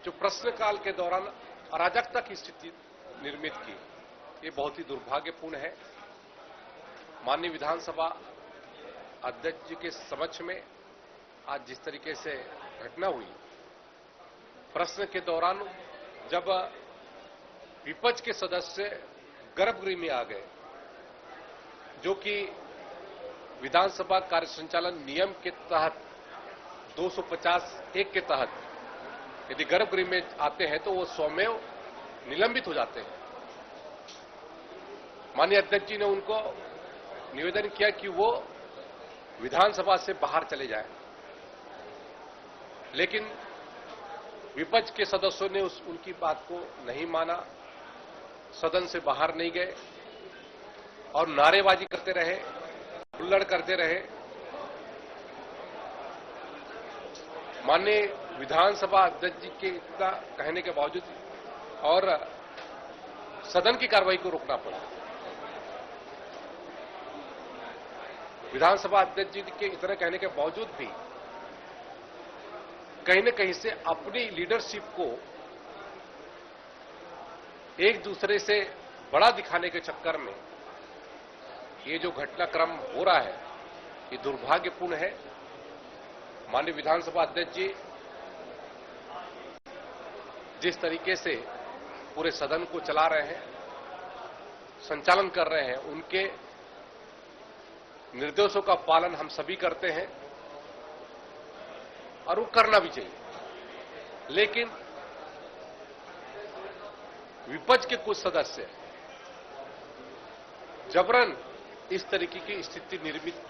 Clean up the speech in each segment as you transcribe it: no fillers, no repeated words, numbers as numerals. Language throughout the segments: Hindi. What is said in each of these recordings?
जो प्रश्नकाल के दौरान अराजकता की स्थिति निर्मित की, ये बहुत ही दुर्भाग्यपूर्ण है। माननीय विधानसभा अध्यक्ष जी के समक्ष में आज जिस तरीके से घटना हुई, प्रश्न के दौरान जब विपक्ष के सदस्य गर्भगृह में आ गए, जो कि विधानसभा कार्य संचालन नियम के तहत 250(1) के तहत यदि गर्भगृह में आते हैं तो वो स्वमेव निलंबित हो जाते हैं। माननीय अध्यक्ष जी ने उनको निवेदन किया कि वो विधानसभा से बाहर चले जाएं, लेकिन विपक्ष के सदस्यों ने उनकी बात को नहीं माना, सदन से बाहर नहीं गए और नारेबाजी करते रहे, हुल्लड़ करते रहे। माननीय विधानसभा अध्यक्ष जी के इतना कहने के बावजूद और सदन की कार्रवाई को रोकना पड़ा। विधानसभा अध्यक्ष जी के इतना कहने के बावजूद भी कहीं न कहीं से अपनी लीडरशिप को एक दूसरे से बड़ा दिखाने के चक्कर में ये जो घटनाक्रम हो रहा है, ये दुर्भाग्यपूर्ण है। माननीय विधानसभा अध्यक्ष जी जिस तरीके से पूरे सदन को चला रहे हैं, संचालन कर रहे हैं, उनके निर्देशों का पालन हम सभी करते हैं और वो करना भी चाहिए, लेकिन विपक्ष के कुछ सदस्य जबरन इस तरीके की स्थिति निर्मित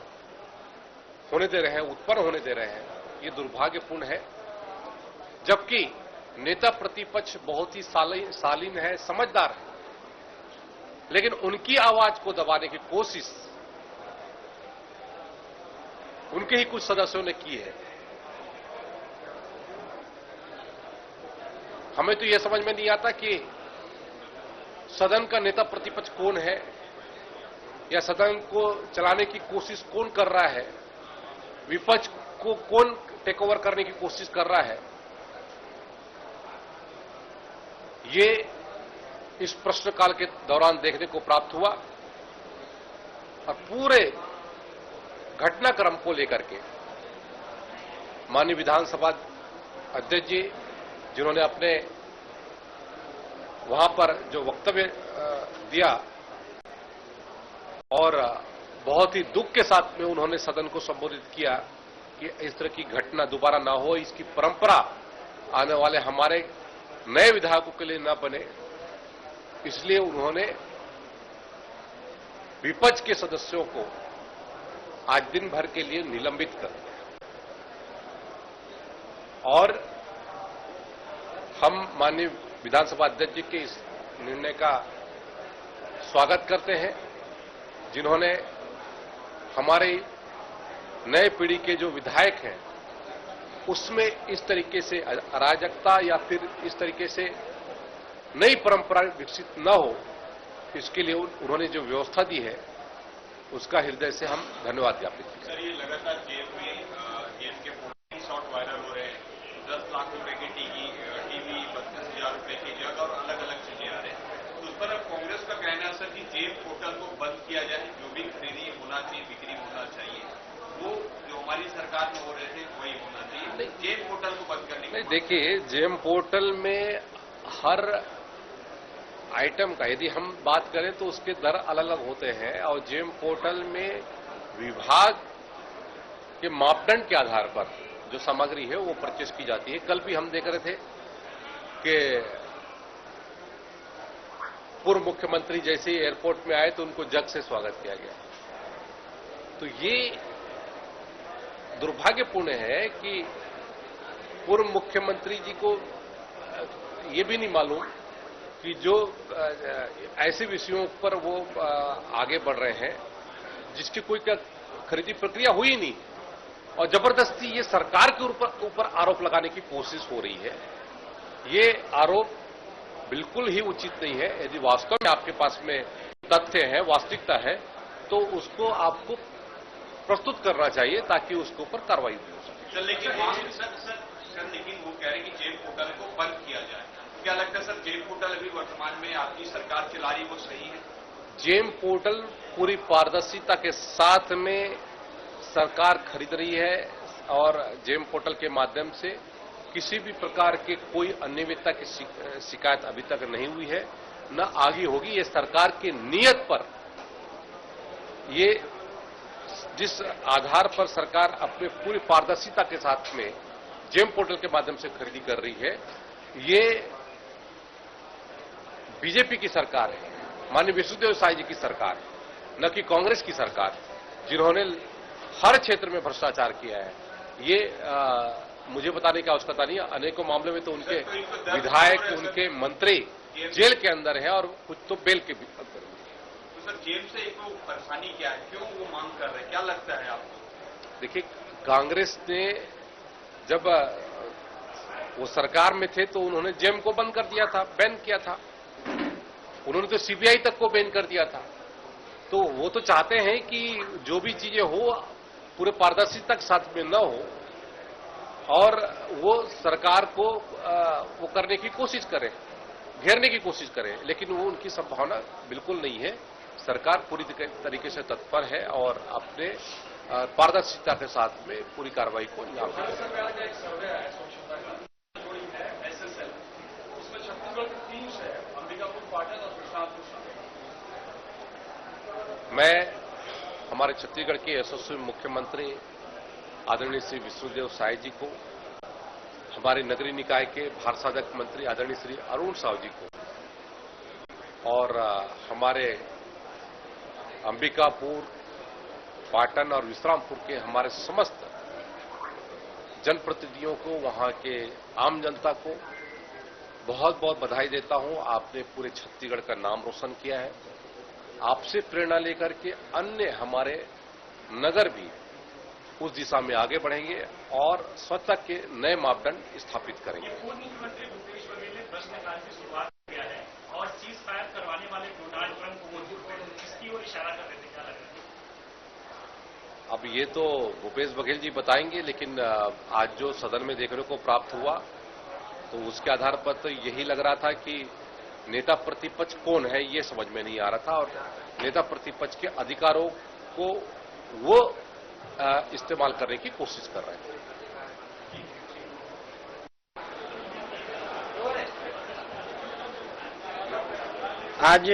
होने दे रहे हैं, उत्पन्न होने दे रहे हैं, ये दुर्भाग्यपूर्ण है। जबकि नेता प्रतिपक्ष बहुत ही शालीन है, समझदार है, लेकिन उनकी आवाज को दबाने की कोशिश उनके ही कुछ सदस्यों ने की है। हमें तो यह समझ में नहीं आता कि सदन का नेता प्रतिपक्ष कौन है या सदन को चलाने की कोशिश कौन कर रहा है, विपक्ष को कौन टेक ओवर करने की कोशिश कर रहा है। ये इस प्रश्नकाल के दौरान देखने को प्राप्त हुआ और पूरे घटनाक्रम को लेकर के माननीय विधानसभा अध्यक्ष जी, जिन्होंने अपने वहां पर जो वक्तव्य दिया और बहुत ही दुख के साथ में उन्होंने सदन को संबोधित किया कि इस तरह की घटना दोबारा ना हो, इसकी परंपरा आने वाले हमारे नए विधायकों के लिए न बने, इसलिए उन्होंने विपक्ष के सदस्यों को आज दिन भर के लिए निलंबित कर दिया। और हम माननीय विधानसभा अध्यक्ष जी के इस निर्णय का स्वागत करते हैं, जिन्होंने हमारे नए पीढ़ी के जो विधायक हैं उसमें इस तरीके से अराजकता या फिर इस तरीके से नई परंपरा विकसित न हो, इसके लिए उन्होंने जो व्यवस्था दी है उसका हृदय से हम धन्यवाद ज्ञापित करते हैं। सर, ये लगातार जेल के 14 शॉट वायरल हो रहे हैं, 10 लाख रुपए की टीवी 32,000 रुपए की जग और अलग अलग चीजें आ रहे हैं। तो उस पर अब कांग्रेस का कहना है सर कि जेल पोर्टल को बंद किया जाए, जो भी खरीदी होना चाहिए, बिक्री होना चाहिए, वो जो हमारी सरकार में हो रहे थे वही होना चाहिए, जेम पोर्टल को बंद करने की। देखिए, जेम पोर्टल में हर आइटम का यदि हम बात करें तो उसके दर अलग अलग होते हैं और जेम पोर्टल में विभाग के मापदंड के आधार पर जो सामग्री है वो परचेस की जाती है। कल भी हम देख रहे थे कि पूर्व मुख्यमंत्री जैसे ही एयरपोर्ट में आए तो उनको जग से स्वागत किया गया। तो ये दुर्भाग्यपूर्ण है कि पूर्व मुख्यमंत्री जी को ये भी नहीं मालूम कि जो ऐसे विषयों पर वो आगे बढ़ रहे हैं जिसकी कोई खरीदी प्रक्रिया हुई नहीं और जबरदस्ती ये सरकार के ऊपर आरोप लगाने की कोशिश हो रही है। ये आरोप बिल्कुल ही उचित नहीं है। यदि वास्तव में आपके पास में तथ्य है, वास्तविकता है, तो उसको आपको प्रस्तुत करना चाहिए ताकि उसके ऊपर कार्रवाई हो सके। लेकिन वो कह रहे हैं कि जेल पोर्टल को बंद क्या सर जेम पोर्टल अभी वर्तमान में आपकी सरकार चला रही वो सही है? जेम पोर्टल पूरी पारदर्शिता के साथ में सरकार खरीद रही है और जेम पोर्टल के माध्यम से किसी भी प्रकार के कोई अनियमितता की शिकायत अभी तक नहीं हुई है, न आगे होगी। ये सरकार की नीयत पर, ये जिस आधार पर सरकार अपने पूरी पारदर्शिता के साथ में जेम पोर्टल के माध्यम से खरीदी कर रही है, ये बीजेपी की सरकार है, माननीय विष्णुदेव साय जी की सरकार है, न कि कांग्रेस की सरकार, जिन्होंने हर क्षेत्र में भ्रष्टाचार किया है। ये मुझे बताने की आवश्यकता नहीं है। अनेकों मामलों में तो उनके विधायक, उनके मंत्री जेल के अंदर है और कुछ तो बेल के भी अंदर। तो सर जेल से एक परेशानी क्या है, क्यों वो मांग कर रहे हैं, क्या लगता है आपको? देखिए, कांग्रेस ने जब वो सरकार में थे तो उन्होंने जेम को बंद कर दिया था, बैन किया था। उन्होंने तो सीबीआई तक को बैन कर दिया था। तो वो तो चाहते हैं कि जो भी चीजें हो पूरे पारदर्शिता के साथ में न हो और वो सरकार को वो करने की कोशिश करें, घेरने की कोशिश करें, लेकिन वो उनकी संभावना बिल्कुल नहीं है। सरकार पूरी तरीके से तत्पर है और अपने पारदर्शिता के साथ में पूरी कार्रवाई को अंजाम देगी। मैं हमारे छत्तीसगढ़ के यशस्वी मुख्यमंत्री आदरणीय श्री विष्णुदेव साय जी को, हमारे नगरीय निकाय के भारसाधक मंत्री आदरणीय श्री अरुण साव जी को और हमारे अंबिकापुर, पाटन और विश्रामपुर के हमारे समस्त जनप्रतिनिधियों को, वहां के आम जनता को बहुत बहुत बधाई देता हूं। आपने पूरे छत्तीसगढ़ का नाम रोशन किया है। आपसे प्रेरणा लेकर के अन्य हमारे नगर भी उस दिशा में आगे बढ़ेंगे और स्वच्छता के नए मापदंड स्थापित करेंगे। पूर्व मुख्यमंत्री भूपेश बघेल ने प्रश्नकाल की शुरुआत किया है और चीज फायर करवाने वाले डोनाल्ड ट्रंप को इसकी ओर इशारा कर रहे थे, क्या लग रहा है? अब ये तो भूपेश बघेल जी बताएंगे, लेकिन आज जो सदन में देखने को प्राप्त हुआ तो उसके आधार पर तो यही लग रहा था कि नेता प्रतिपक्ष कौन है ये समझ में नहीं आ रहा था और नेता प्रतिपक्ष के अधिकारों को वो इस्तेमाल करने की कोशिश कर रहे थे। आज